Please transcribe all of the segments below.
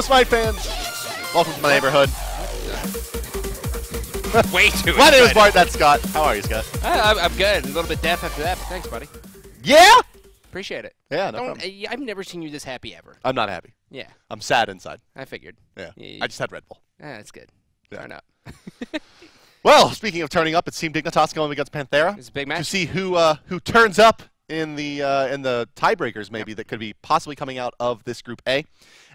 Hello, Smite fans. Welcome to my neighborhood. Way too My name is Bart, that's Scott. How are you, Scott? I'm good. A little bit deaf after that, but thanks, buddy. Yeah? Appreciate it. Yeah, no problem. I've never seen you this happy ever. I'm not happy. Yeah. I'm sad inside. I figured. Yeah. Yeah. I just had Red Bull. That's good. Yeah. Turn up. Well, speaking of turning up, it's Team Dignitas going against Panthera. It's a big match. To see who turns up in the tiebreakers, maybe, that could be possibly coming out of this Group A.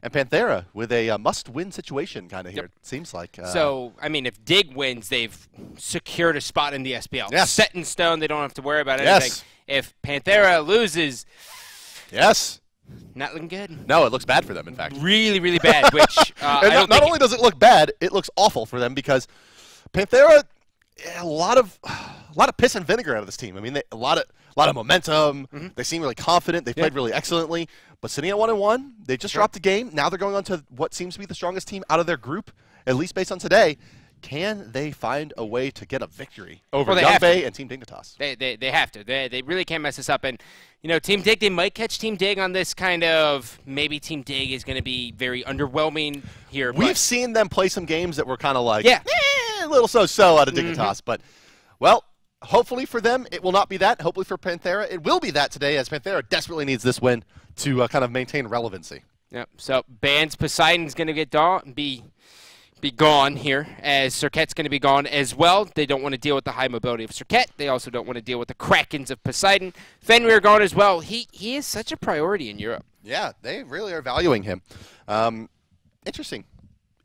And Panthera with a must-win situation kind of here, it seems like. So, I mean, if Dig wins, they've secured a spot in the SPL. Yes. Set in stone. They don't have to worry about anything. Yes. If Panthera loses, yes. not looking good. No, it looks bad for them, in fact. Really, really bad, which and not only does it look bad, it looks awful for them because Panthera, a lot of piss and vinegar out of this team. I mean, a lot of momentum. Mm-hmm. They seem really confident. They played really excellently. But sitting at 1-1, they just dropped the game. Now they're going on to what seems to be the strongest team out of their group, at least based on today. Can they find a way to get a victory over Young Bay and Team Dignitas? They have to. They really can't mess this up. And, you know, Team Dig, they might catch Team Dig on this kind of, maybe Team Dig is going to be very underwhelming here. We've seen them play some games that were kind of like, a little so-so out of Dignitas. But, well, hopefully for them, it will not be that. Hopefully for Panthera, it will be that today, as Panthera desperately needs this win to kind of maintain relevancy. Yep. So Bands Poseidon's going to be gone here, as Serquette's going to be gone as well. They don't want to deal with the high mobility of Serquette. They also don't want to deal with the Krakens of Poseidon. Fenrir gone as well. He is such a priority in Europe. Yeah, they really are valuing him. Interesting.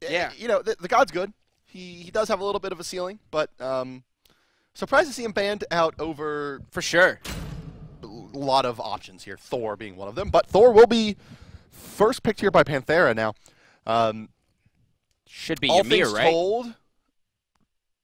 Yeah. You know, the god's good. He does have a little bit of a ceiling, but surprised to see him banned out over, For sure. a lot of options here, Thor being one of them. But Thor will be first picked here by Panthera now. Should be all Ymir, things right? told,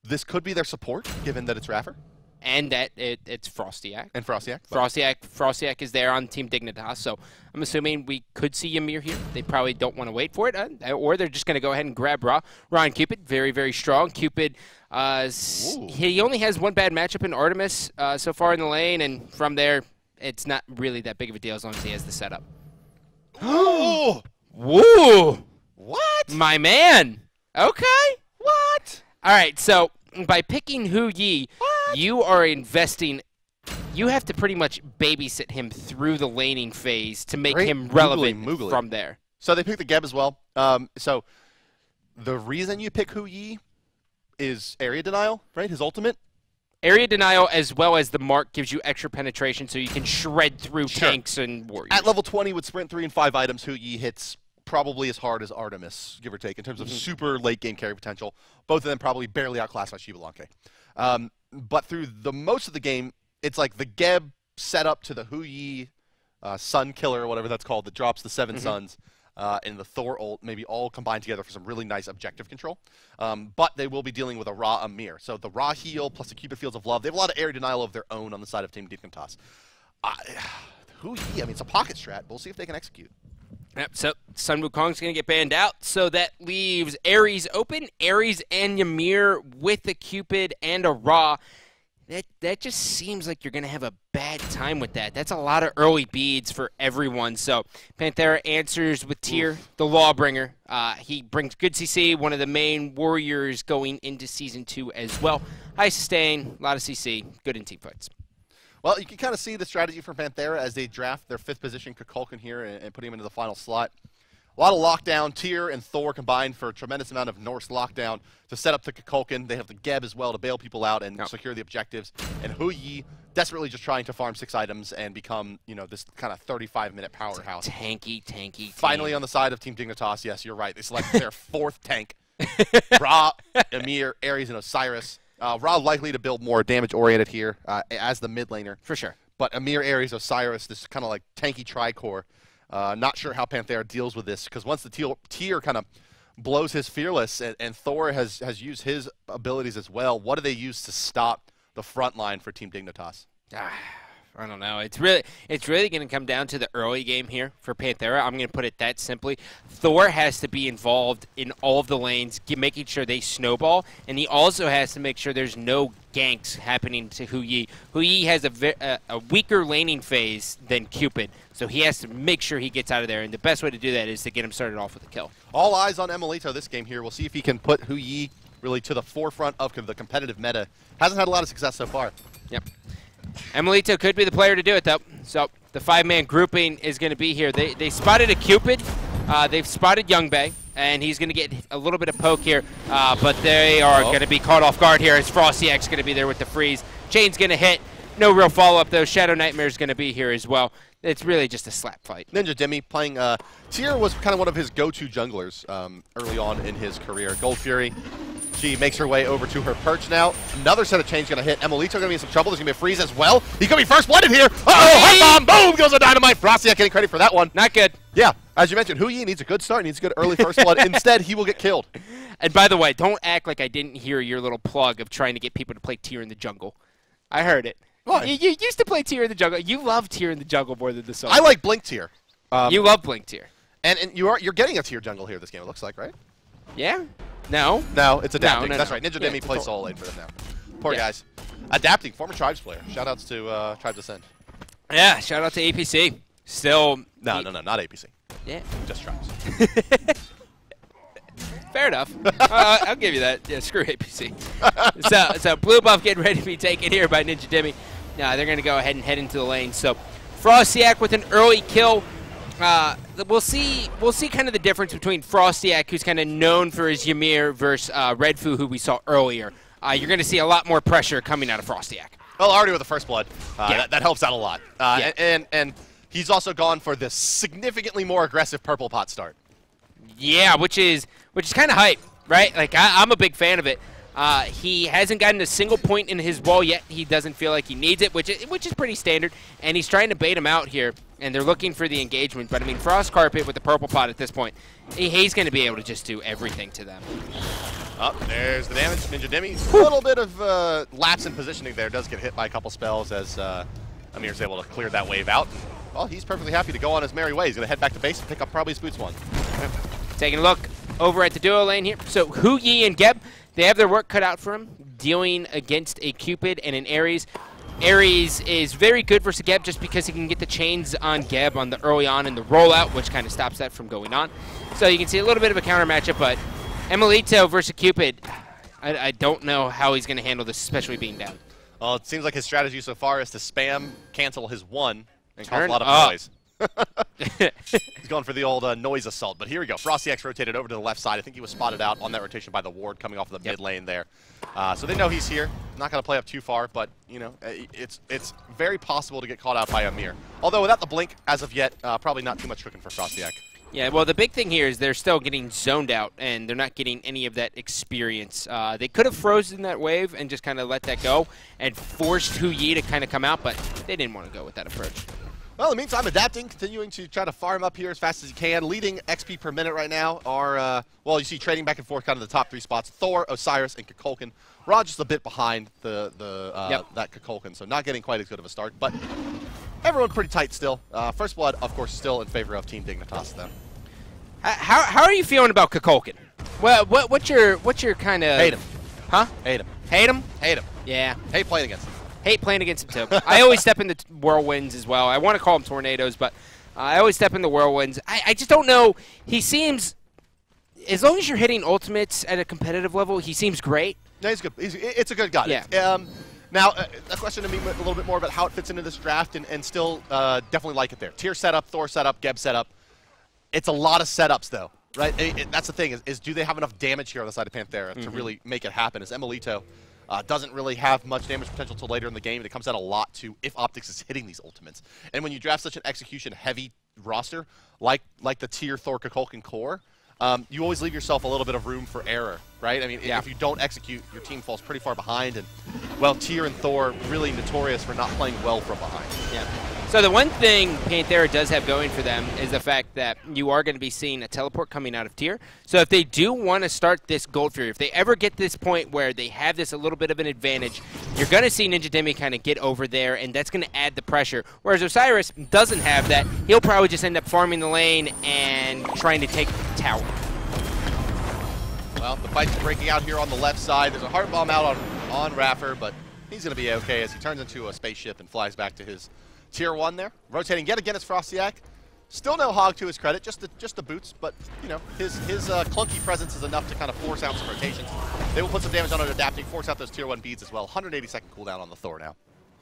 this could be their support, given that it's Raffer. And that it's Frostiak. And Frostiak. Frostiak is there on Team Dignitas, so I'm assuming we could see Ymir here. They probably don't want to wait for it, or they're just going to go ahead and grab Ra. Ryan Cupid, very, very strong. Cupid, he only has one bad matchup in Artemis so far in the lane, and from there, it's not really that big of a deal as long as he has the setup. Oh! Woo! What? My man! Okay. What? All right, so by picking Hu Yi, you are investing. You have to pretty much babysit him through the laning phase to make him relevant from there. So they picked the Geb as well. So the reason you pick Hu Yi is area denial, right? His ultimate. Area denial as well as the mark gives you extra penetration so you can shred through tanks and warriors. At level 20 with sprint 3 and 5 items, Hu Yi hits probably as hard as Artemis, give or take, in terms of super late game carry potential. Both of them probably barely outclassed by Shiva Lanke. But through the most of the game, it's like the Geb set up to the Hu Yi Sun Killer or whatever that's called that drops the 7 suns, and the Thor ult, maybe all combined together for some really nice objective control. But they will be dealing with a Ra Ymir. So the Ra heal plus the Cupid Fields of Love, they have a lot of area denial of their own on the side of Team Dignitas. Hu Yi, I mean, it's a pocket strat. We'll see if they can execute. Yep, so Sun Wukong's going to get banned out, so that leaves Ares open. Ares and Ymir with a Cupid and a Ra. That just seems like you're going to have a bad time with that. That's a lot of early beads for everyone. So Panthera answers with Tyr, the Lawbringer. He brings good CC, one of the main warriors going into Season 2 as well. High sustain, a lot of CC, good in team fights. Well, you can kind of see the strategy from Panthera as they draft their 5th position Kukulkan here and put him into the final slot. A lot of lockdown. Tyr and Thor combined for a tremendous amount of Norse lockdown to set up the Kukulkan. They have the Geb as well to bail people out and secure the objectives. And Hu Yi desperately just trying to farm 6 items and become, you know, this kind of 35-minute powerhouse. Tanky. Finally on the side of Team Dignitas, yes, you're right. They selected their 4th tank. Ra, Ymir, Ares, and Osiris. Ra likely to build more damage-oriented here as the mid laner. For sure. But Ymir, Ares, Osiris, this kind of like tanky tricore. Not sure how Panthera deals with this, because once the Tyr kind of blows his Fearless and Thor has used his abilities as well, what do they use to stop the front line for Team Dignitas? I don't know. It's really going to come down to the early game here for Panthera. I'm going to put it that simply. Thor has to be involved in all of the lanes, making sure they snowball, and he also has to make sure there's no ganks happening to Hu Yi. Hu Yi has a weaker laning phase than Cupid, so he has to make sure he gets out of there, and the best way to do that is to get him started off with a kill. All eyes on Emilito this game here. We'll see if he can put Hu Yi really to the forefront of the competitive meta. Hasn't had a lot of success so far. Yep. Emilito could be the player to do it, though. So the 5-man grouping is going to be here. They spotted a Cupid. They've spotted Young Bay, and he's going to get a little bit of poke here. But they are going to be caught off guard here as FrostyX going to be there with the freeze. Chain's going to hit. No real follow-up, though. Shadow Nightmare's going to be here as well. It's really just a slap fight. Ninja Demi playing Tyr was kind of one of his go-to junglers early on in his career. Gold Fury. She makes her way over to her perch now. Another set of chains going to hit. Emilito going to be in some trouble. There's going to be a freeze as well. He's going to be first blooded here. Uh-oh, hot bomb. Boom goes a dynamite. Frosty getting credit for that one. Not good. Yeah, as you mentioned, Hu Yi needs a good start. Needs a good early first blood. Instead, he will get killed. And by the way, don't act like I didn't hear your little plug of trying to get people to play Tyr in the jungle. I heard it. What? You used to play Tyr in the jungle. You love Tyr in the jungle more than the solo. I like Blink Tyr. You love Blink Tyr. And you're getting a Tyr jungle here this game, it looks like, right? Yeah? No. No, it's adapting. No. That's right. Ninja Demi plays solo lane for them now. Poor guys. Adapting, former Tribes player. Shoutouts to Tribes Ascend. Yeah, shout out to APC. Still. No, not APC. Yeah. Just Tribes. Fair enough. I'll give you that. Yeah, screw APC. so blue buff getting ready to be taken here by Ninja Demi. They're going to go ahead and head into the lane. So Frostyak with an early kill. We'll see kind of the difference between Frostyak, who's kind of known for his Ymir, versus Redfu, who we saw earlier. You're going to see a lot more pressure coming out of Frostyak. Well, already with the first blood, that helps out a lot. And he's also gone for the significantly more aggressive purple pot start. Yeah, which is kind of hype, right? Like I'm a big fan of it. He hasn't gotten a single point in his wall yet. He doesn't feel like he needs it, which is pretty standard. And he's trying to bait him out here, and they're looking for the engagement. But, I mean, Frost Carpet with the purple pot at this point, he's going to be able to just do everything to them. Oh, there's the damage. Ninja Demi. A little bit of lapse in positioning there. Does get hit by a couple spells as Amir's able to clear that wave out. Well, he's perfectly happy to go on his merry way. He's going to head back to base and pick up probably his boots one. Taking a look over at the duo lane here. So Hu Yi and Geb, they have their work cut out for him, dealing against a Cupid and an Ares. Ares is very good versus Geb just because he can get the chains on Geb on the early on in the rollout, which kind of stops that from going on. So you can see a little bit of a counter matchup, but Emilito versus Cupid, I don't know how he's going to handle this, especially being down. Well, it seems like his strategy so far is to spam cancel his one and cause a lot of noise. He's going for the old noise assault, but here we go. FrostyX rotated over to the left side. I think he was spotted out on that rotation by the ward coming off of the mid lane there. So they know he's here. Not going to play up too far, but you know, it's very possible to get caught out by Amir. Although without the blink as of yet, probably not too much cooking for FrostyX. Yeah, well, the big thing here is they're still getting zoned out, and they're not getting any of that experience. They could have frozen that wave and just kind of let that go and forced Hu Yi to kind of come out, but they didn't want to go with that approach. Well, in the meantime, adapting, continuing to try to farm up here as fast as he can. Leading XP per minute right now are, well, you see trading back and forth kind of the top three spots. Thor, Osiris, and Kukulkan. Ra just a bit behind that Kukulkan, so not getting quite as good of a start. But everyone pretty tight still. First Blood, of course, still in favor of Team Dignitas, though. How are you feeling about Kukulkan? Well, what's your kind of... Hate him. Huh? Hate him. Hate him? Hate him. Yeah. Hate playing against him. Hate playing against him, too. I always step into whirlwinds as well. I want to call them tornadoes, but I always step into whirlwinds. I just don't know. He seems, as long as you're hitting ultimates at a competitive level, he seems great. No, he's good. It's a good guy. Yeah. Now, a question to me a little bit more about how it fits into this draft, and still definitely like it there. Tier setup, Thor setup, Geb setup. It's a lot of setups, though, right? That's the thing, is do they have enough damage here on the side of Panthera to really make it happen? As Emilito doesn't really have much damage potential until later in the game, and it comes down a lot to if Optics is hitting these ultimates. And when you draft such an execution-heavy roster, like the Tier Thor Kukulkan core, you always leave yourself a little bit of room for error, right? I mean, if you don't execute, your team falls pretty far behind. And, well, Tier and Thor really notorious for not playing well from behind. Yeah. So the one thing Panthera does have going for them is the fact that you are going to be seeing a teleport coming out of tier. So if they do want to start this Gold Fury, if they ever get this point where they have this a little bit of an advantage, you're going to see Ninja Demi kind of get over there, and that's going to add the pressure. Whereas Osiris doesn't have that. He'll probably just end up farming the lane and trying to take tower. Well, the fight's breaking out here on the left side. There's a heart bomb out on Raffer, but he's going to be okay as he turns into a spaceship and flies back to his Tier 1 there. Rotating yet again is Frostiak. Still no Hog to his credit, just the boots, but you know, his clunky presence is enough to kind of force out some rotations. They will put some damage on it adapting, force out those Tier 1 beads as well. 180-second cooldown on the Thor now.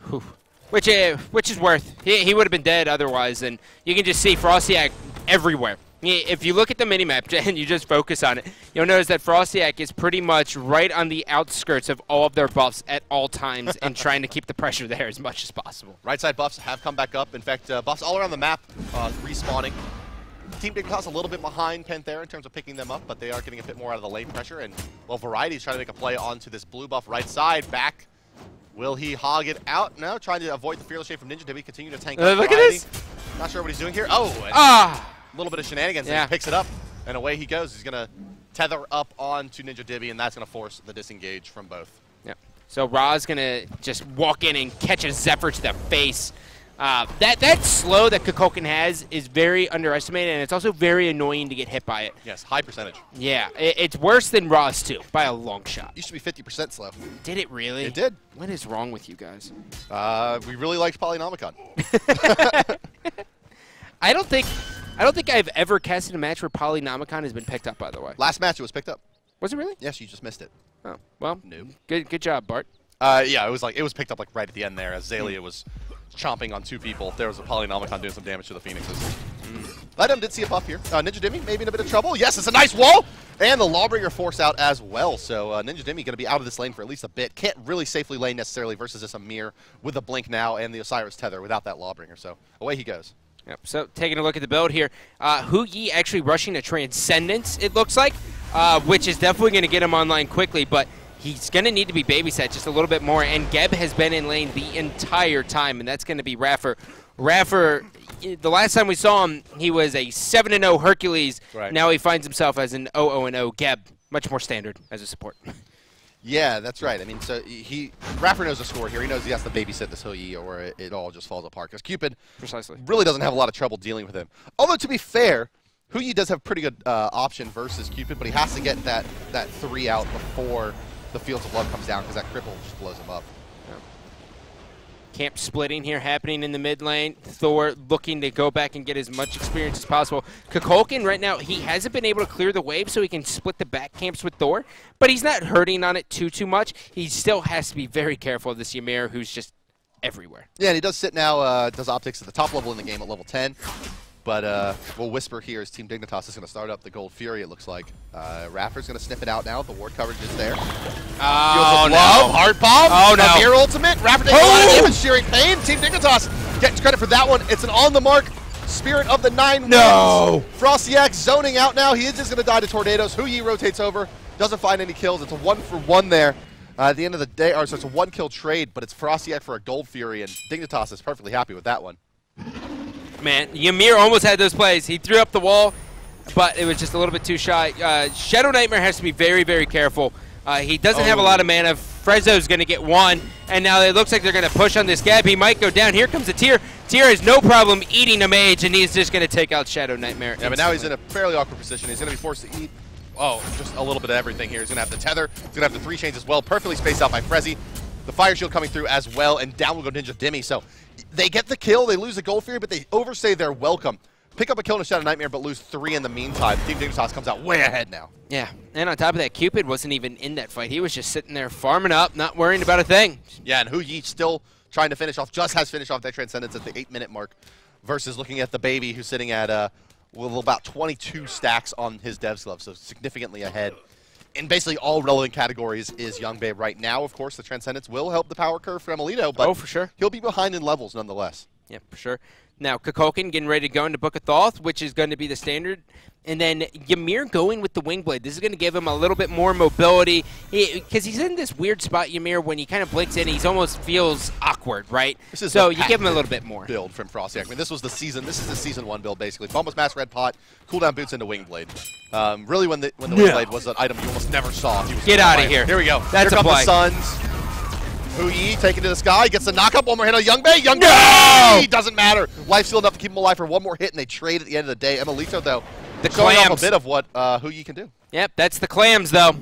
Whew. Which is worth. He would have been dead otherwise, and you can just see Frostiak everywhere. If you look at the minimap and you just focus on it, you'll notice that Frostiak is pretty much right on the outskirts of all of their buffs at all times and trying to keep the pressure there as much as possible. Right side buffs have come back up. In fact, buffs all around the map respawning. Team Dignitas a little bit behind Panthera in terms of picking them up, but they are getting a bit more out of the lane pressure. And, well, Variety is trying to make a play onto this blue buff right side. Back. Will he hog it out? No, trying to avoid the Fearless Shade from Ninja. Did we continue to tank up Look Variety? at this. Not sure what he's doing here. Oh, a little bit of shenanigans, yeah. And he picks it up, and away he goes. He's going to tether up onto Ninja Dibby, and that's going to force the disengage from both. Yep. So Ra's going to just walk in and catch a Zephyr to the face. That slow that Kukulkan has is very underestimated, and it's also very annoying to get hit by it. Yes, high percentage. Yeah, it's worse than Ra's, too, by a long shot. Used to be 50% slow. Did it really? It did. What is wrong with you guys? We really liked Polynomicon. I don't think I've ever casted a match where Polynomicon has been picked up, by the way. Last match it was picked up. Was it really? Yes, you just missed it. Oh, well, No. Good job, Bart. Yeah, it was picked up like right at the end there as Zalia was chomping on two people. There was a Polynomicon doing some damage to the Phoenixes. Item did see a buff here. Ninja Demi maybe in a bit of trouble. Yes, it's a nice wall! And the Lawbringer force out as well. So Ninja Demi going to be out of this lane for at least a bit. Can't really safely lane necessarily versus this Amir with the Blink now and the Osiris Tether without that Lawbringer. So away he goes. Yep. So taking a look at the build here, Hu Yi actually rushing a Transcendence, it looks like, which is definitely going to get him online quickly, but he's going to need to be babysat just a little bit more, and Geb has been in lane the entire time, and that's going to be Raffer. Raffer, the last time we saw him, he was a 7-0 Hercules. Right. Now he finds himself as an 0-0 Geb, much more standard as a support. Yeah, that's right. I mean, so Raffer knows the score here. He knows he has to babysit this Hu Yi or it all just falls apart. Because Cupid Precisely really doesn't have a lot of trouble dealing with him. Although, to be fair, Hu Yi does have pretty good option versus Cupid, but he has to get that 3 out before the Fields of Love comes down because that cripple just blows him up. Camp splitting here happening in the mid lane. Thor looking to go back and get as much experience as possible. Kukulkan right now, he hasn't been able to clear the wave so he can split the back camps with Thor, but he's not hurting on it too much. He still has to be very careful of this Ymir who's just everywhere. Yeah, and he does sit now, does optics at the top level in the game at level 10. But we'll whisper here as Team Dignitas is going to start up the Gold Fury, it looks like. Raffer's going to sniff it out now. The ward coverage is there. Oh, Love, Heart Bomb. Oh, no. Amir ultimate. Raffer takes a lot of damage, Shearing Pain. Team Dignitas gets credit for that one. It's an on-the-mark Spirit of the Nine No. wins. Frostiak zoning out now. He is just going to die to Tornadoes. Hu Yi rotates over. Doesn't find any kills. It's a 1-for-1 there. At the end of the day, so it's a 1-kill trade, but it's Frostiak for a Gold Fury, and Dignitas is perfectly happy with that one. Man, Ymir almost had those plays. He threw up the wall, but it was just a little bit too shy. Shadow Nightmare has to be very, very careful. He doesn't have a lot of mana. Frezzo's going to get one, and now it looks like they're going to push on this Gab. He might go down. Here comes a Tyr. Tyr has no problem eating a mage, and he's just going to take out Shadow Nightmare. Yeah, but now he's in a fairly awkward position. He's going to be forced to eat, just a little bit of everything here. He's going to have the Tether. He's going to have the 3 chains as well. Perfectly spaced out by Frezzy. The Fire Shield coming through as well, and down will go Ninja Demi. So they get the kill, they lose the Gold Fury, but they overstay their welcome. Pick up a kill in a Shadow Nightmare, but lose 3 in the meantime. Team Dignitas comes out way ahead now. Yeah, and on top of that, Cupid wasn't even in that fight. He was just sitting there farming up, not worrying about a thing. Yeah, and Hu Yi still trying to finish off, just has finished off that Transcendence at the 8-minute mark, versus looking at the Baby, who's sitting at about 22 stacks on his Dev's Glove, so significantly ahead. In basically all relevant categories is Young Babe right now. Of course, the Transcendence will help the power curve for Emilito, but for sure. He'll be behind in levels nonetheless. Yep, for sure. Now, Kukulkan getting ready to go into Book of Thoth, which is going to be the standard. And then Ymir going with the Wing Blade. This is going to give him a little bit more mobility. Because he's in this weird spot, Ymir, when he kind of blinks in, he almost feels awkward, right? So you give him a little bit more. Build from Frosty. I mean, this is the season 1 build, basically. Bombus Mask, Red Pot, cooldown boots into Wing Blade. Really, when the Wing Blade was an item you almost never saw. Get out of here. Here we go. That's here a come play. the Suns. Hu Yi taken to the sky, gets the knock-up, one more hit on Youngbei. Youngbei! Doesn't matter. Life steal enough to keep him alive for one more hit, and they trade at the end of the day. Emilito, though, showing off a bit of what Hu Yi can do. Yep, that's the clams, though.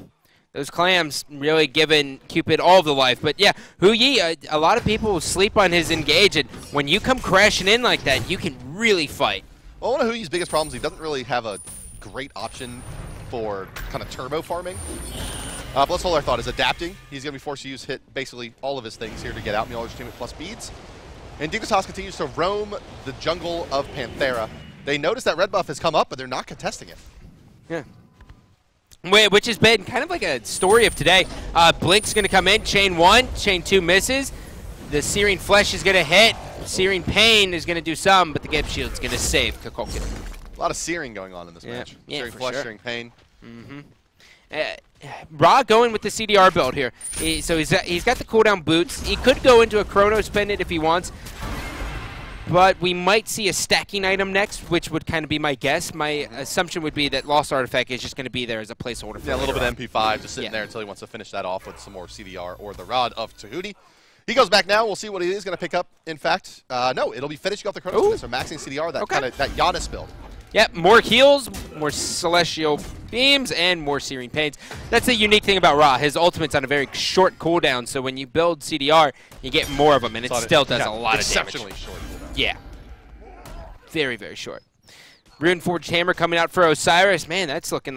Those clams really giving Cupid all the life. But, yeah, Hu Yi, a lot of people sleep on his engage, and when you come crashing in like that, you can really fight. Well, one of Hu Yi's biggest problems, he doesn't really have a great option for kind of turbo farming. But let's hold our thought. Is adapting. He's going to be forced to use basically all of his things here to get out. Mjolnir's team plus beads. And Dignitas continues to roam the jungle of Panthera. They notice that red buff has come up, but they're not contesting it. Yeah. Which has been kind of like a story of today. Blink's going to come in. Chain 1, Chain 2 misses. The Searing Flesh is going to hit. Searing Pain is going to do some, but the Geb Shield's going to save Kukulkan. A lot of searing going on in this match. Yeah, Searing Flesh, Searing Pain. Ra going with the CDR build here. So he's got the cooldown boots. He could go into a Chronos Pendant if he wants. But we might see a stacking item next, which would kind of be my guess. My assumption would be that Lost Artifact is just going to be there as a placeholder. For a little bit of MP5 just sitting there until he wants to finish that off with some more CDR or the Rod of Tahuti. He goes back now. We'll see what he is going to pick up. In fact, no, it'll be finishing off the Chronos Pendant, so maxing CDR, that kind of that Giannis build. Yep, more heals, more Celestial Beams, and more Searing Pains. That's the unique thing about Ra. His ultimate's on a very short cooldown, so when you build CDR, you get more of them, and it still does a lot of damage. Exceptionally short cooldown. Yeah. Very, very short. Runeforged Hammer coming out for Osiris. Man, that's looks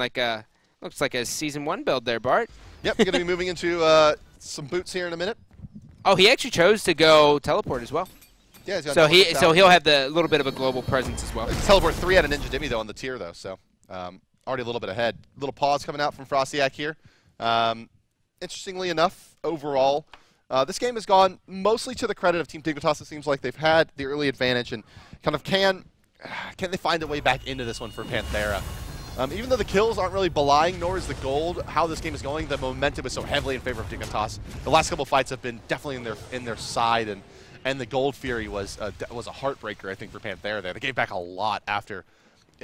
like a Season 1 build there, Bart. Yep, you're going to be moving into some boots here in a minute. Oh, he actually chose to go teleport as well. Yeah, so he'll have the little bit of a global presence as well. Teleport 3 out of Ninja Dimmy though on the tier though, so already a little bit ahead. Little pause coming out from Frostyak here. Interestingly enough, overall, this game has gone mostly to the credit of Team Dignitas. It seems like they've had the early advantage and kind of can they find a way back into this one for Panthera. Even though the kills aren't really belying, nor is the gold, how this game is going, the momentum is so heavily in favor of Dignitas. The last couple of fights have been definitely in their side, and the Gold Fury was a heartbreaker, I think, for Panthera there. They gave back a lot after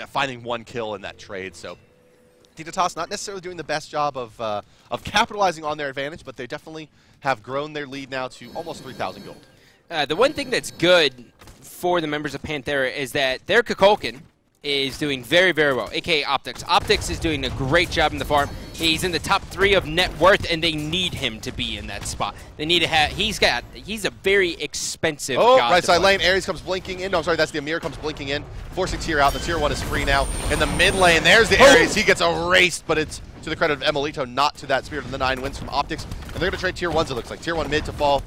finding one kill in that trade. So Dignitas not necessarily doing the best job of capitalizing on their advantage, but they definitely have grown their lead now to almost 3,000 gold. The one thing that's good for the members of Panthera is that their Kukulkan is doing very, very well, a.k.a. Optics. Optics is doing a great job in the farm. He's in the top 3 of net worth, and they need him to be in that spot. They need to have. He's a very expensive. Right side lane. Ares comes blinking in. No, I'm sorry, that's the Amir comes blinking in, forcing tier out. The tier 1 is free now. In the mid lane, there's the Ares. He gets erased, but it's to the credit of Emilito, not to that Spirit of the 9 wins from Optics. And they're going to trade tier 1s, it looks like. Tier 1 mid to fall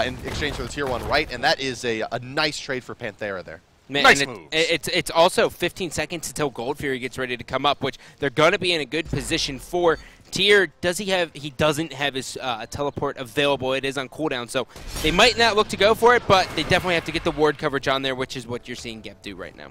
in exchange for the tier 1 right, and that is a nice trade for Panthera there. Man, nice moves. It's also 15 seconds until Gold Fury gets ready to come up, which they're going to be in a good position for. Tier, he doesn't have his teleport available. It is on cooldown, so they might not look to go for it, but they definitely have to get the ward coverage on there, which is what you're seeing Geb do right now.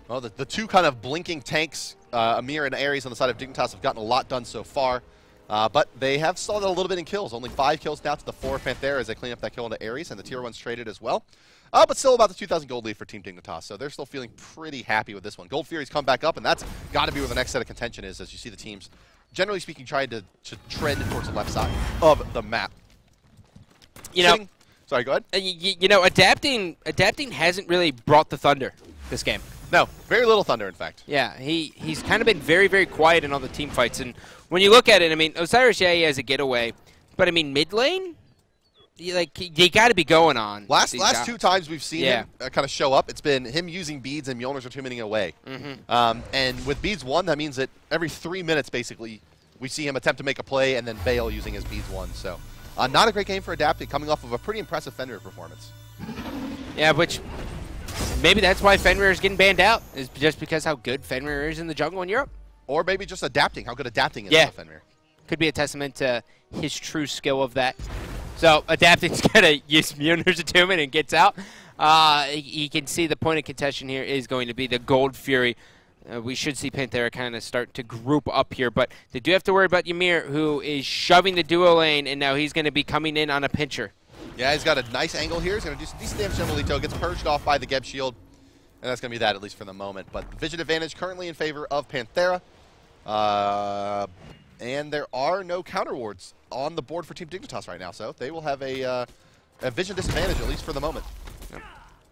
Well, the two kind of blinking tanks, Amir and Ares on the side of Dignitas, have gotten a lot done so far, but they have stalled a little bit in kills. Only 5 kills now to the 4 of Panthera as they clean up that kill into Ares, and the tier 1's traded as well. But still about the 2,000 gold lead for Team Dignitas, so they're still feeling pretty happy with this one. Gold Fury's come back up, and that's got to be where the next set of contention is, as you see the teams, generally speaking, trying to trend towards the left side of the map. Sorry, go ahead. You know, adapting hasn't really brought the thunder this game. No, very little thunder, in fact. Yeah, he's kind of been very, very quiet in all the team fights, and when you look at it, I mean, Osiris, yeah, he has a getaway, but I mean, mid lane? You got to be going on. Last 2 times we've seen him kind of show up, it's been him using beads and Mjolnir's retuning away. And with beads 1, that means that every 3 minutes, basically, we see him attempt to make a play and then bail using his beads 1. So not a great game for adapting, coming off of a pretty impressive Fenrir performance. Yeah, which maybe that's why Fenrir is getting banned out, is just because how good Fenrir is in the jungle in Europe. Or maybe just adapting, how good adapting is to Fenrir. Could be a testament to his true skill of that. So adapting's going to use Mjolnir's attunement and gets out. You can see the point of contention here is going to be the Gold Fury. We should see Panthera kind of start to group up here, but they do have to worry about Ymir, who is shoving the duo lane, and now he's going to be coming in on a pincher. Yeah, he's got a nice angle here. He's going to do some decent damage to Emilito. Gets purged off by the Geb shield, and that's going to be that, at least for the moment. But vision advantage currently in favor of Panthera. And there are no counter wards on the board for Team Dignitas right now, so they will have a vision disadvantage, at least for the moment.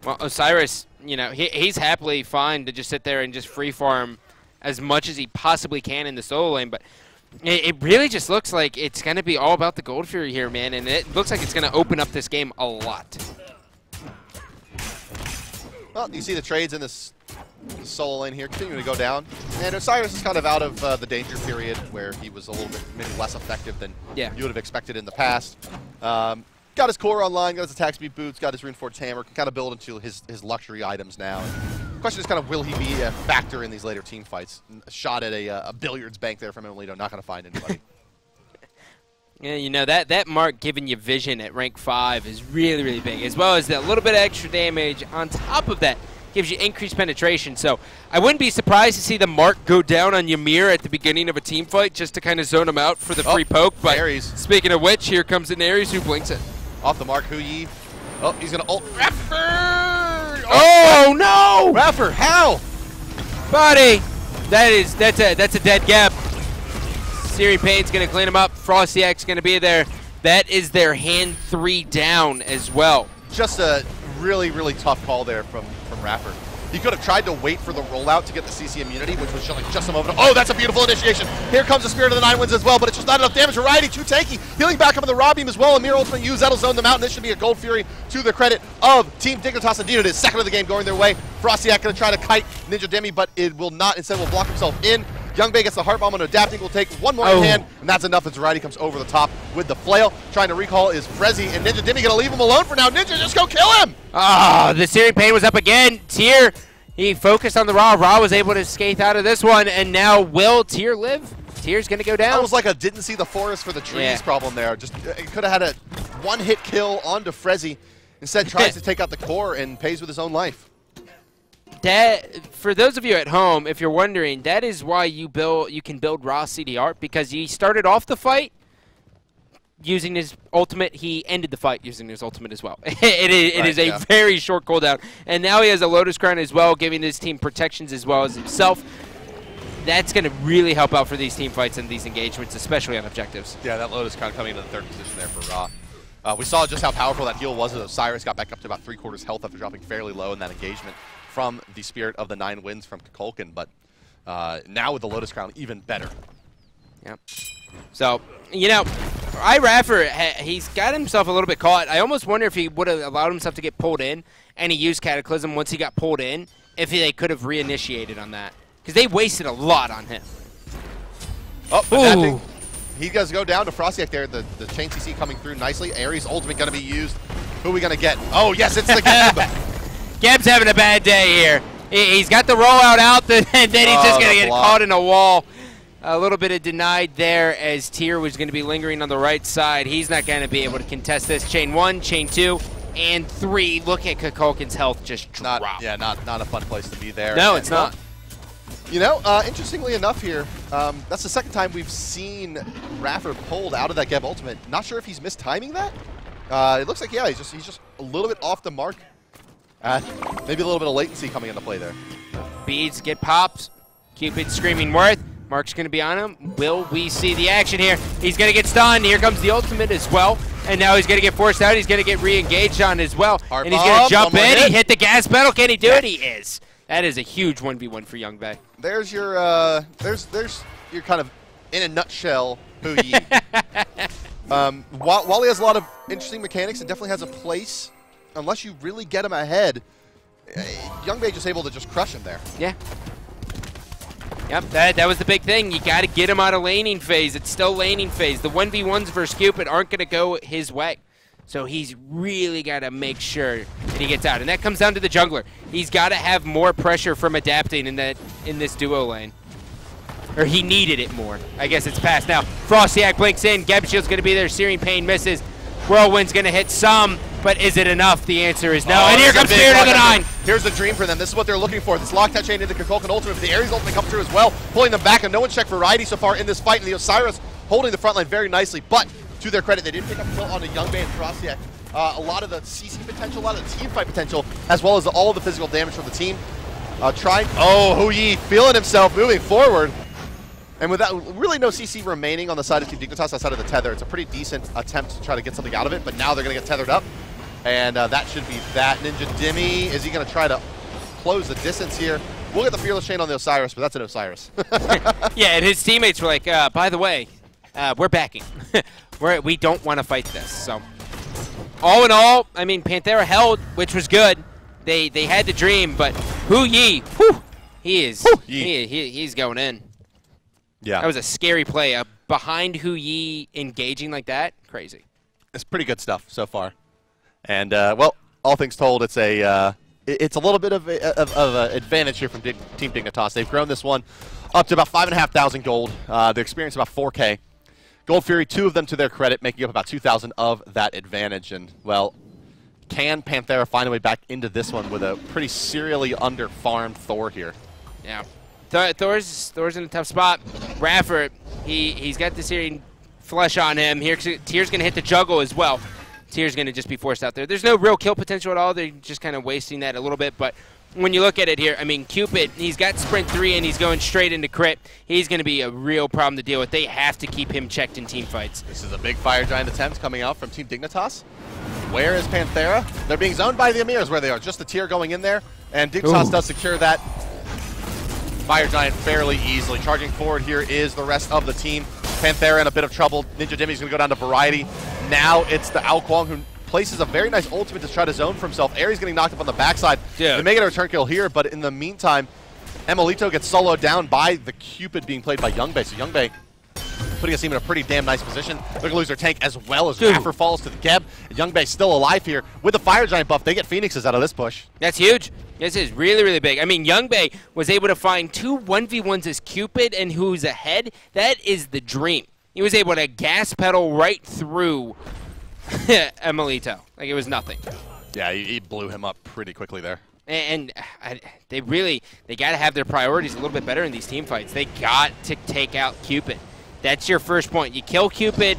Well, Osiris, you know, he's happily fine to just sit there and just free farm as much as he possibly can in the solo lane, but it really just looks like it's going to be all about the Gold Fury here, man, and it looks like it's going to open up this game a lot. Well, you see the trades in this solo lane here continuing to go down, and Osiris is kind of out of the danger period where he was a little bit maybe less effective than you would have expected in the past. Got his core online, got his attack speed boots, got his Runeforged hammer, can kind of build into his luxury items now. The question is kind of, will he be a factor in these later team fights? A shot at a billiards bank there from Emilito, not going to find anybody. Yeah, you know, that mark giving you vision at rank 5 is really, really big, as well as that little bit of extra damage on top of that gives you increased penetration. So I wouldn't be surprised to see the mark go down on Ymir at the beginning of a team fight just to kind of zone him out for the free poke. But Ares. Speaking of which, here comes an Ares who blinks it. Off the mark, Huyi. Oh, he's going to ult. Raffer! Oh, no! Raffer, how? Buddy, that's a dead gap. Searing Pain's going to clean him up. Frosty X going to be there. That is their hand 3 down as well. Just a really, really tough call there from Raffer. He could have tried to wait for the rollout to get the CC immunity, which was like just a moment. Oh, that's a beautiful initiation. Here comes the Spirit of the Nine Winds as well, but it's just not enough damage. Variety, too tanky. Healing back up in the Raw Beam as well. Amir ultimate use, that'll zone them out, and this should be a Gold Fury to the credit of Team Dignitas. Indeed, it is second of the game going their way. Frostiak going to try to kite Ninja Demi, but it will not. Instead, will block himself in. Young Bay gets the Heart Bomb on adapting. Will take one more in hand, and that's enough as Variety comes over the top with the flail. Trying to recall is Frezzy, and Ninja Demi going to leave him alone for now. Ninja, just go kill him! The Searing Pain was up again. Tyr, he focused on the Ra. Ra was able to skate out of this one, and now will Tyr live? Tyr's going to go down. That was like a didn't see the forest for the trees problem there. Just it could have had a one-hit kill onto Frezzy. Instead, tries to take out the core and pays with his own life. That, for those of you at home, if you're wondering, that is why you can build Ra CDR, because he started off the fight using his ultimate. He ended the fight using his ultimate as well. It is a very short cooldown. And now he has a Lotus Crown as well, giving his team protections as well as himself. That's going to really help out for these team fights and these engagements, especially on objectives. Yeah, that Lotus Crown coming into the third position there for Ra. We saw just how powerful that heal was as Osiris got back up to about 3/4 health after dropping fairly low in that engagement from the Spirit of the Nine Winds from Kukulkan. But now with the Lotus Crown, even better. Yep. So, you know, Raffer, he's got himself a little bit caught. I almost wonder if he would have allowed himself to get pulled in, and he used Cataclysm once he got pulled in, if they could have reinitiated on that. Because they wasted a lot on him. Oh, he does go down to Frostiak there. The chain CC coming through nicely. Ares ultimate going to be used. Who are we going to get? Oh, yes, it's the Geb. Geb's having a bad day here. He's got the rollout out, and then he's just going to get caught in a wall. A little bit of denied there as Tyr was going to be lingering on the right side. He's not going to be able to contest this. Chain 1, Chain 2, and 3. Look at Kukulkan's health just drop. Not a fun place to be there. No, it's not. You know, interestingly enough here, that's the second time we've seen Raffer pulled out of that Geb ultimate. Not sure if he's mistiming that. It looks like, yeah, he's just a little bit off the mark. Maybe a little bit of latency coming into play there. Beads get popped. Cupid screaming Worth. Mark's going to be on him. Will we see the action here? He's going to get stunned. Here comes the ultimate as well. And now he's going to get forced out. He's going to get re-engaged on as well. And he's going to jump in. He hit the gas pedal. Can he do it? He is. That is a huge 1v1 for Young Bay. There's your there's your kind of in a nutshell who ye. While he has a lot of interesting mechanics and definitely has a place, unless you really get him ahead, Young Bay just able to just crush him there. Yeah. Yep, that was the big thing. You got to get him out of laning phase. It's still laning phase. The 1v1s versus Cupid aren't going to go his way. So he's really got to make sure that he gets out. And that comes down to the jungler. He's got to have more pressure from adapting in this duo lane. Or he needed it more. I guess it's past now. Frostiak blinks in. Geb Shield's going to be there. Searing Pain misses. Whirlwind's going to hit some. But is it enough? The answer is no. Oh, and here comes Spirit of the Nine. Here's the dream for them. This is what they're looking for. This lockdown chain into Kukulkan ultimate. But the Ares ultimate comes through as well, pulling them back. And no one's checked variety so far in this fight. And the Osiris holding the front line very nicely. But to their credit, they didn't pick up a kill on the Young Bay and Frosty. A lot of the CC potential, a lot of the team fight potential, as well as all of the physical damage from the team. Hu Yi feeling himself moving forward. And with that, really no CC remaining on the side of Team Dignitas outside of the tether. It's a pretty decent attempt to try to get something out of it, but now they're going to get tethered up. And that should be that. Ninja Dimmy, is he going to try to close the distance here? We'll get the Fearless Chain on the Osiris, but that's an Osiris. Yeah, and his teammates were like, by the way, we're backing. We don't want to fight this. So, all in all, I mean, Panthera held, which was good. They had the dream, but Hu Yi, whew, he's going in. Yeah. That was a scary play. Behind Hu Yi engaging like that, crazy. It's pretty good stuff so far. And, well, all things told, it's a little bit of an advantage here from Team Dignitas. They've grown this one up to about 5,500 gold. They experienced about 4K. Gold Fury, 2 of them to their credit, making up about 2,000 of that advantage. And, well, can Panthera find a way back into this one with a pretty serially under-farmed Thor here? Yeah. Thor's in a tough spot. Rafford, he's got the Syrian flesh on him. Here, Tier's going to hit the juggle as well. Tier's going to just be forced out there. There's no real kill potential at all. They're just kind of wasting that a little bit. But when you look at it here, I mean, Cupid, he's got sprint 3 and he's going straight into crit. He's going to be a real problem to deal with. They have to keep him checked in team fights. This is a big Fire Giant attempt coming out from Team Dignitas. Where is Panthera? They're being zoned by the Emirs where they are. Just the Tier going in there. And Dignitas does secure that Fire Giant fairly easily. Charging forward here is the rest of the team. Panthera in a bit of trouble. Ninja Dimmy's going to go down to Variety. Now it's the Ao Kwong who places a very nice ultimate to try to zone for himself. Ares getting knocked up on the backside. They may get a return kill here, but in the meantime, Emilito gets soloed down by the Cupid being played by Young Bay. So Young Bay putting a team in a pretty damn nice position. They're going to lose their tank as well as Raffer falls to the Geb. Young Bay still alive here. With the Fire Giant buff, they get Phoenixes out of this push. That's huge. This is really, really big. I mean, Young Bay was able to find 2 1v1s as Cupid and who's ahead. That is the dream. He was able to gas pedal right through Emilito. Like it was nothing. Yeah, he blew him up pretty quickly there. And they got to have their priorities a little bit better in these team fights. They got to take out Cupid. That's your first point. You kill Cupid,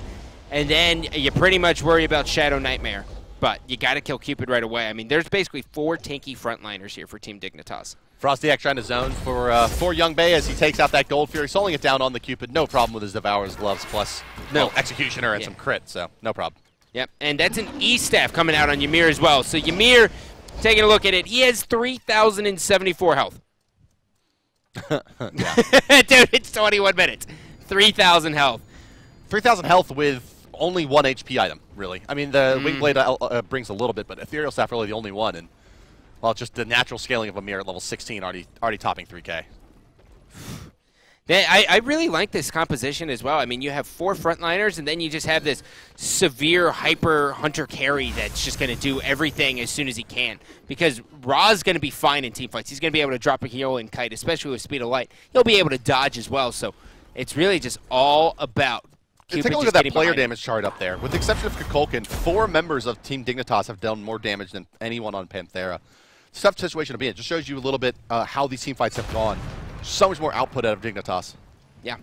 and then you pretty much worry about Shadow Nightmare. But you got to kill Cupid right away. I mean, there's basically 4 tanky frontliners here for Team Dignitas. Frosty trying to zone for Young Bay as he takes out that Gold Fury, soloing it down on the Cupid. No problem with his Devourer's Gloves plus Executioner and some crit, so no problem. Yep, and that's an E-Staff coming out on Ymir as well. So Ymir, taking a look at it, he has 3,074 health. Dude, it's 21 minutes. 3,000 health. 3,000 health with only 1 HP item, really. I mean, the Wingblade brings a little bit, but Ethereal Staff really the only one. And, well, just the natural scaling of Ymir at level 16 already topping 3K. I really like this composition as well. I mean, you have 4 frontliners, and then you just have this severe hyper hunter carry that's just going to do everything as soon as he can. Because Ra's going to be fine in team fights. He's going to be able to drop a heal and kite, especially with speed of light. He'll be able to dodge as well. So it's really just all about Cupid. Take a look at that player damage chart up there. With the exception of Kukulkan, 4 members of Team Dignitas have done more damage than anyone on Panthera. It's a tough situation to be in. It just shows you a little bit how these team fights have gone. So much more output out of Dignitas. Yeah,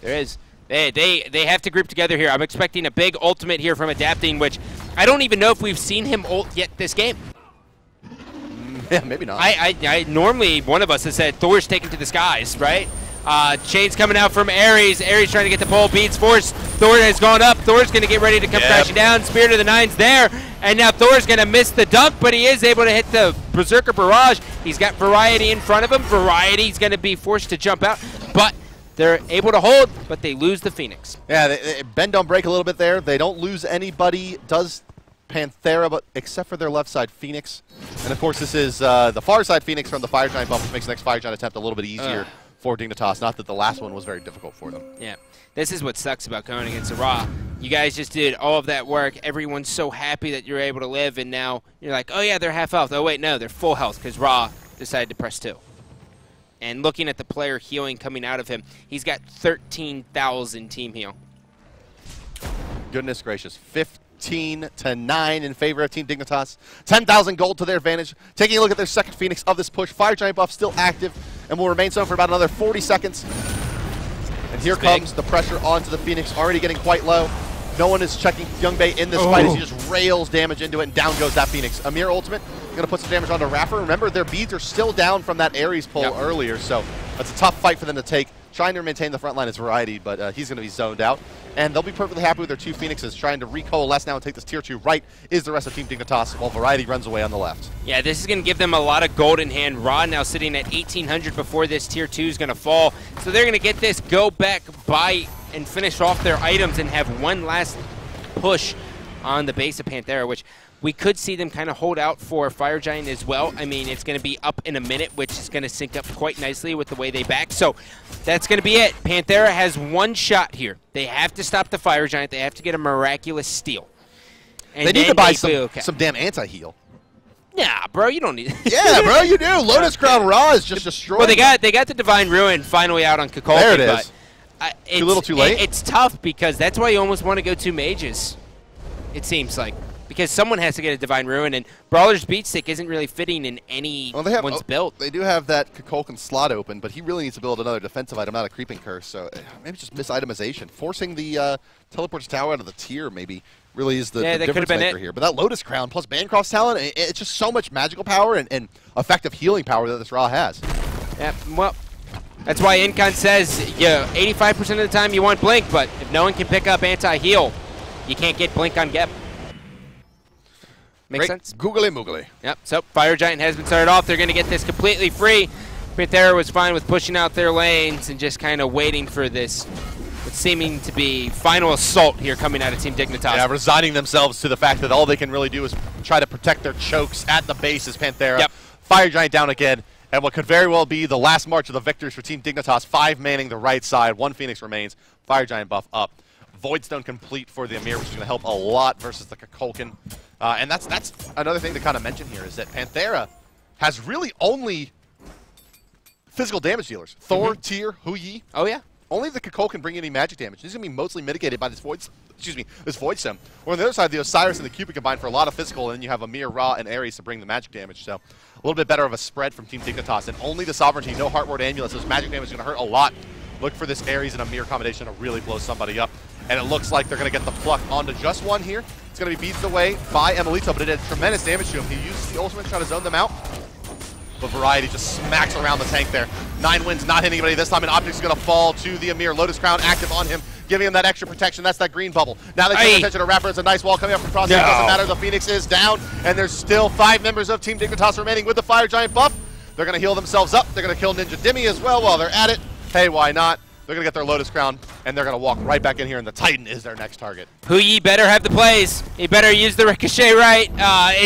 there is. They have to group together here. I'm expecting a big ultimate here from Adapting, which I don't even know if we've seen him ult yet this game. Yeah, maybe not. I normally, one of us has said Thor's taken to the skies, right? Chains coming out from Ares. Ares trying to get the pole, beats Force. Thor has gone up. Thor's going to get ready to come crashing down. Spirit of the Nine's there. And now Thor's going to miss the dunk, but he is able to hit the Berserker Barrage. He's got Variety in front of him. Variety's going to be forced to jump out, but they're able to hold, but they lose the Phoenix. Yeah, they bend don't break a little bit there. They don't lose anybody. Does Panthera, but except for their left side Phoenix. And of course, this is the far side Phoenix from the Fire Giant buff, which makes the next Fire Giant attempt a little bit easier for Dignitas. Not that the last one was very difficult for them. Yeah, this is what sucks about going against a Ra. You guys just did all of that work. Everyone's so happy that you're able to live, and now you're like, oh yeah, they're half health. Oh wait, no, they're full health because Ra decided to press 2. And looking at the player healing coming out of him, he's got 13,000 team heal. Goodness gracious, 14-9 in favor of Team Dignitas. 10,000 gold to their advantage. Taking a look at their second Phoenix of this push. Fire Giant buff still active and will remain so for about another 40 seconds. And here comes the pressure onto the Phoenix, already getting quite low. No one is checking Youngbei in this fight as he just rails damage into it, and down goes that Phoenix. Amir ultimate, going to put some damage onto Raffer. Remember, their beads are still down from that Ares pull earlier, so that's a tough fight for them to take. Trying to maintain the front line is Variety, but he's going to be zoned out. And they'll be perfectly happy with their two Phoenixes. Trying to recoalesce now and take this tier 2 right is the rest of Team Dignitas, while Variety runs away on the left. Yeah, this is going to give them a lot of gold in hand. Raw now sitting at 1,800 before this tier 2 is going to fall. So they're going to get this go back, buy, and finish off their items and have one last push on the base of Panthera, which we could see them kind of hold out for Fire Giant as well. I mean, it's going to be up in a minute, which is going to sync up quite nicely with the way they back. So that's going to be it. Panthera has one shot here. They have to stop the Fire Giant. They have to get a miraculous steal. And they need to buy some damn anti-heal. Nah, bro, you don't need Yeah, bro, you do. Lotus Crown Raw is just destroyed. Well, they got the Divine Ruin finally out on Kukulkan. There it is. It's too little too late? It's tough because that's why you almost want to go 2 mages, it seems like. Because someone has to get a Divine Ruin, and Brawler's Beat Stick isn't really fitting in anyone's build. They do have that Kukulkan slot open, but he really needs to build another defensive item, not a creeping curse. So maybe just misitemization. Forcing the Teleport's Tower out of the tier maybe really is the difference maker here. But that Lotus Crown plus Bancroft's talent, it's just so much magical power and effective healing power that this Raw has. Yeah, well, that's why Incon says, yeah, 85% of the time you want Blink, but if no one can pick up anti-heal, you can't get Blink on Geb. Makes sense? Googly moogly. Yep, so Fire Giant has been started off. They're going to get this completely free. Panthera was fine with pushing out their lanes and just kind of waiting for this, what's seeming to be final assault here coming out of Team Dignitas. Yeah, resigning themselves to the fact that all they can really do is try to protect their chokes at the base as Panthera. Yep. Fire Giant down again. And what could very well be the last march of the victors for Team Dignitas, 5 manning the right side, 1 Phoenix remains, Fire Giant buff up. Voidstone complete for the Amir, which is going to help a lot versus the Kukulkan. And that's another thing to kind of mention here is that Panthera has really only physical damage dealers. Thor, Tyr, Hu Yi. Oh, yeah. Only the Kukulkan bring any magic damage. This is going to be mostly mitigated by this Voidstone. Or on the other side, the Osiris and the Cupid combine for a lot of physical, and then you have Amir, Ra, and Ares to bring the magic damage. So a little bit better of a spread from Team Dignitas. And only the Sovereignty, no Heartward Amulet, so this magic damage is going to hurt a lot. Look for this Ares and Amir combination to really blow somebody up. And it looks like they're going to get the pluck onto just one here. It's going to be beaten away by Emilito, but it did tremendous damage to him. He uses the ultimate to try to zone them out. But Variety just smacks around the tank there. 9 wins, not hitting anybody this time, and Optics is going to fall to the Amir. Lotus Crown active on him, giving him that extra protection. That's that green bubble. Now they turn attention to Rapper. It's a nice wall coming up from across. It doesn't matter. The Phoenix is down, and there's still 5 members of Team Dignitas remaining with the Fire Giant buff. They're going to heal themselves up. They're going to kill Ninja Dimmy as well while they're at it. Hey, why not? They're going to get their Lotus Crown, and they're going to walk right back in here, and the Titan is their next target. Hu Yi better have the plays. He better use the Ricochet right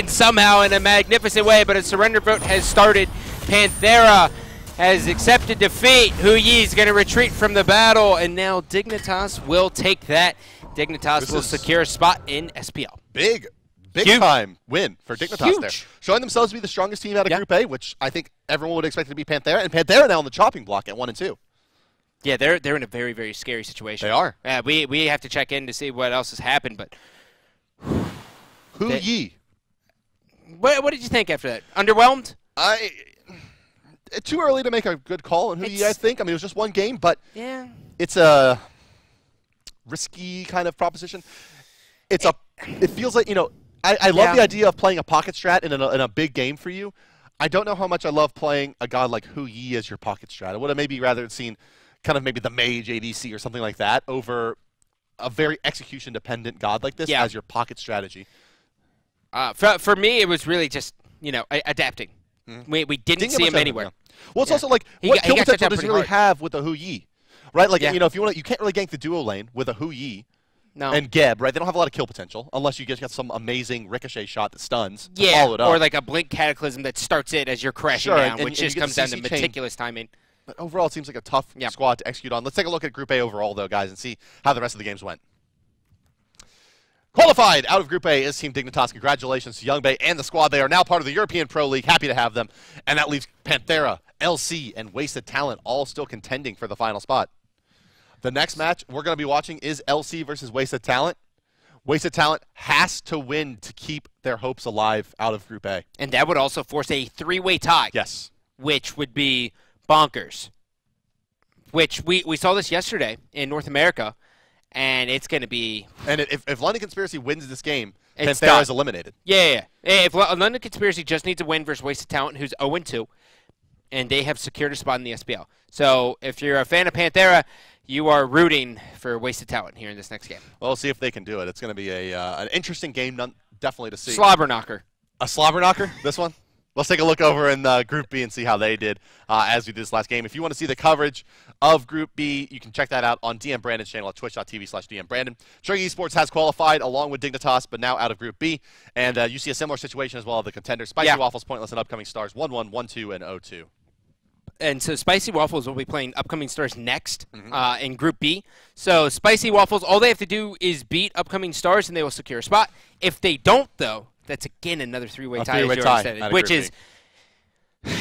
somehow in a magnificent way, but a surrender vote has started. Panthera has accepted defeat. Hu Yi is going to retreat from the battle, and now Dignitas will take that. Dignitas will secure a spot in SPL. Big time win for Dignitas there. Showing themselves to be the strongest team out of Group A, which I think everyone would expect to be Panthera, and Panthera now on the chopping block at 1 and 2. Yeah, they're in a very, very scary situation. They are. Yeah, we have to check in to see what else has happened, but Hu Yi. What did you think after that? Underwhelmed? It's too early to make a good call on Hu Yi, I think. I mean, it was just 1 game, but yeah, it's a risky kind of proposition. It feels like, I love the idea of playing a pocket strat in a big game for you. I don't know how much I love playing a god like Hu Yi as your pocket strat. I would have maybe rather seen kind of maybe the Mage ADC or something like that over a very execution-dependent god like this as your pocket strategy. For me, it was really just, adapting. We didn't see him anywhere. Well, it's also like, what kill potential does he really have with a Hu Yi? Right? Like, if you can't really gank the duo lane with a Hu Yi. No. And Geb, right? They don't have a lot of kill potential unless you just got some amazing ricochet shot that stuns. Yeah, follow it up. Or like a Blink Cataclysm that starts it as you're crashing down, which just comes down to meticulous timing. But overall, it seems like a tough squad to execute on. Let's take a look at Group A overall, though, guys, and see how the rest of the games went. Qualified out of Group A is Team Dignitas. Congratulations to Youngbei and the squad. They are now part of the European Pro League. Happy to have them. And that leaves Panthera, LC, and Wasted Talent all still contending for the final spot. The next match we're going to be watching is LC versus Wasted Talent. Wasted Talent has to win to keep their hopes alive out of Group A. And that would also force a three-way tie. Yes. Which would be bonkers. Which we saw this yesterday in North America, and it's going to be... And if London Conspiracy wins this game, It's Panthera done. is eliminated. Yeah. If London Conspiracy just needs a win versus Wasted Talent, who's 0-2, and they have secured a spot in the SPL. So if you're a fan of Panthera, you are rooting for Wasted Talent here in this next game. Well, we'll see if they can do it. It's going to be an interesting game, definitely to see. Slobber knocker. A slobber knocker, this one? Let's take a look over in Group B and see how they did as we did this last game. If you want to see the coverage of Group B, you can check that out on DM Brandon's channel at twitch.tv/DMBrandon. Trig Esports has qualified along with Dignitas, but now out of Group B. And you see a similar situation as well of the contenders. Spicy Waffles, Pointless, and Upcoming Stars 1-1, 1-2, and 0-2. And so Spicy Waffles will be playing Upcoming Stars next in Group B. So Spicy Waffles, all they have to do is beat Upcoming Stars, and they will secure a spot. If they don't, though, that's again another three-way tie, which is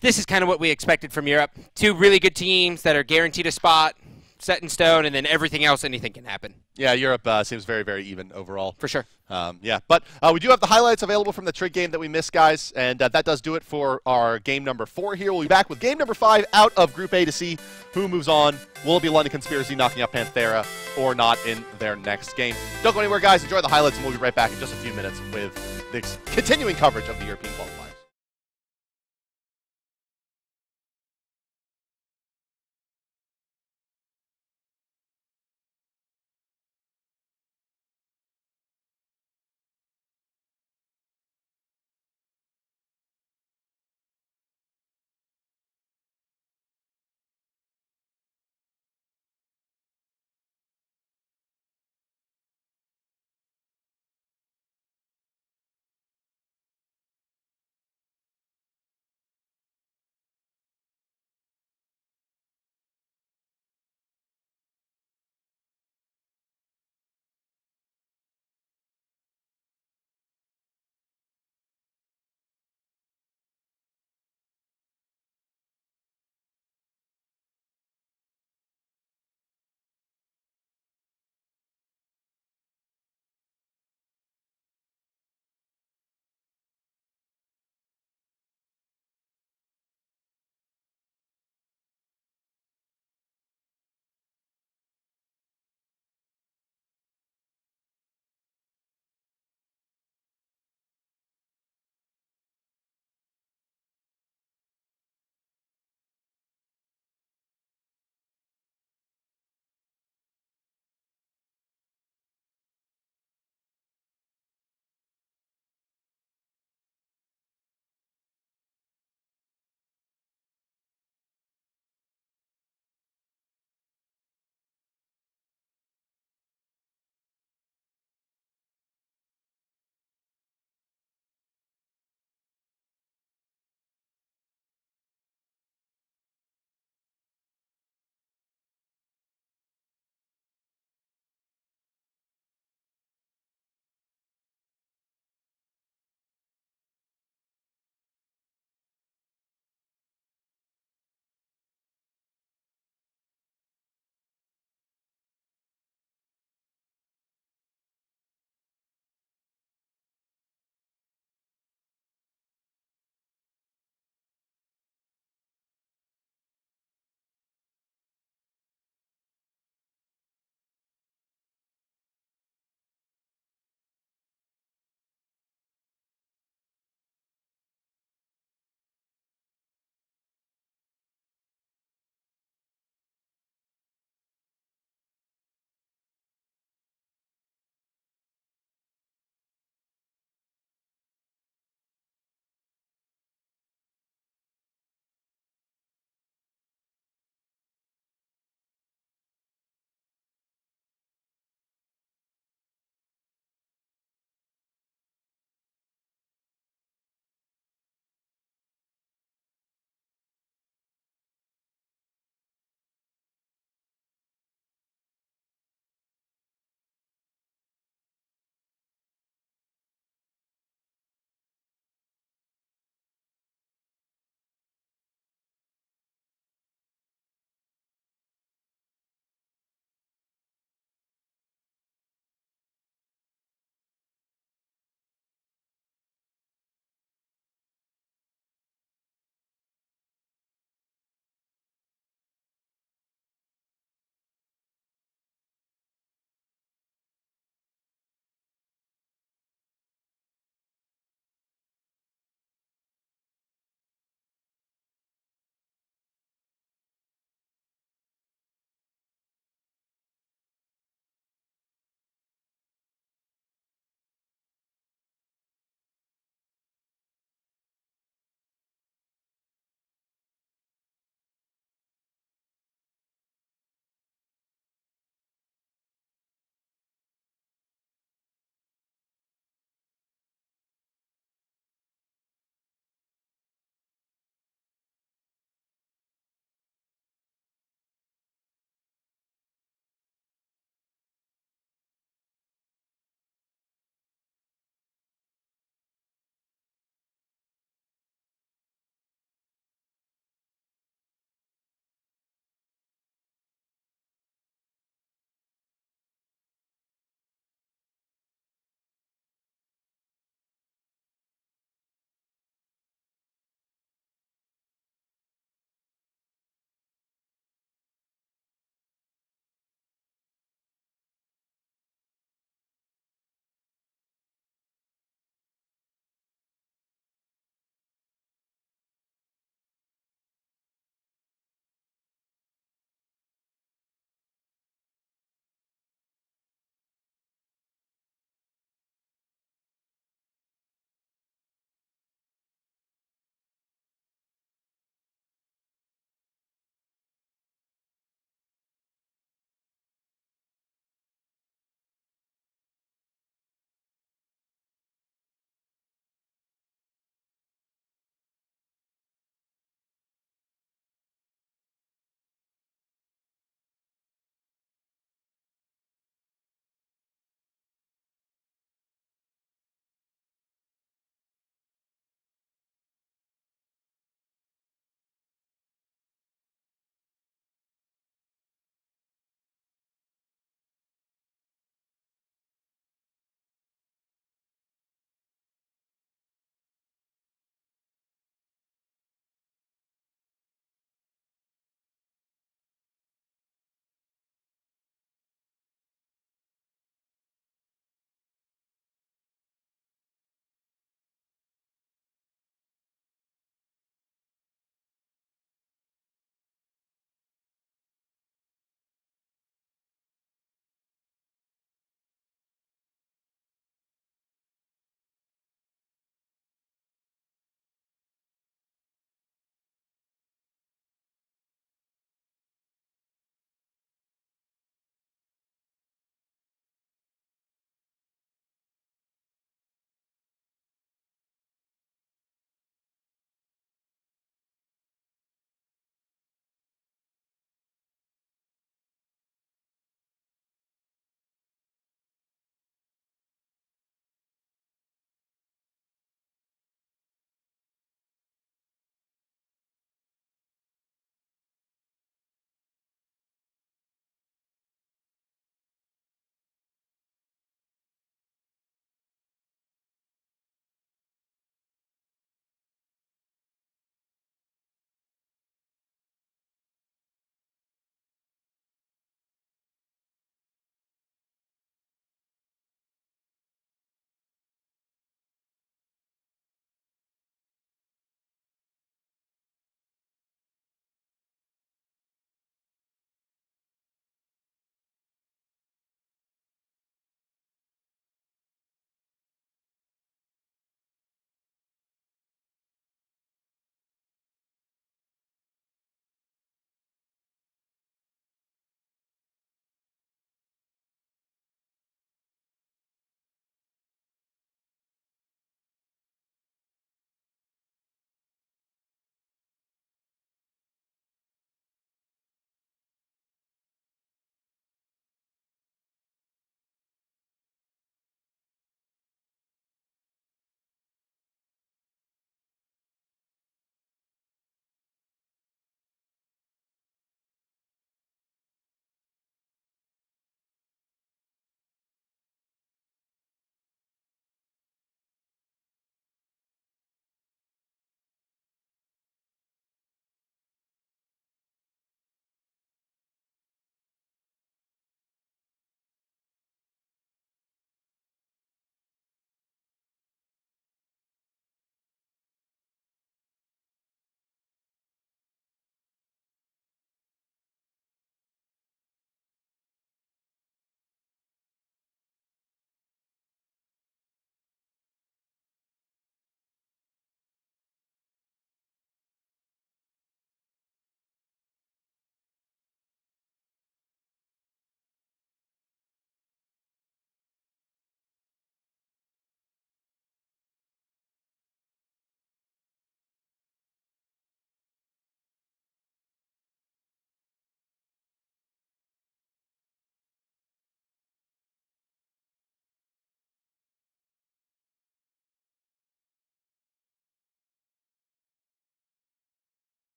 this is kind of what we expected from Europe. Two really good teams that are guaranteed a spot, set in stone, and then everything else, anything can happen. Yeah, Europe seems very, very even overall. For sure. Yeah, but we do have the highlights available from the Trig game that we missed, guys, and that does do it for our game number 4 here. We'll be back with game number 5 out of Group A to see who moves on. Will it be London Conspiracy knocking out Panthera or not in their next game? Don't go anywhere, guys. Enjoy the highlights, and we'll be right back in just a few minutes with the continuing coverage of the European Qualifiers.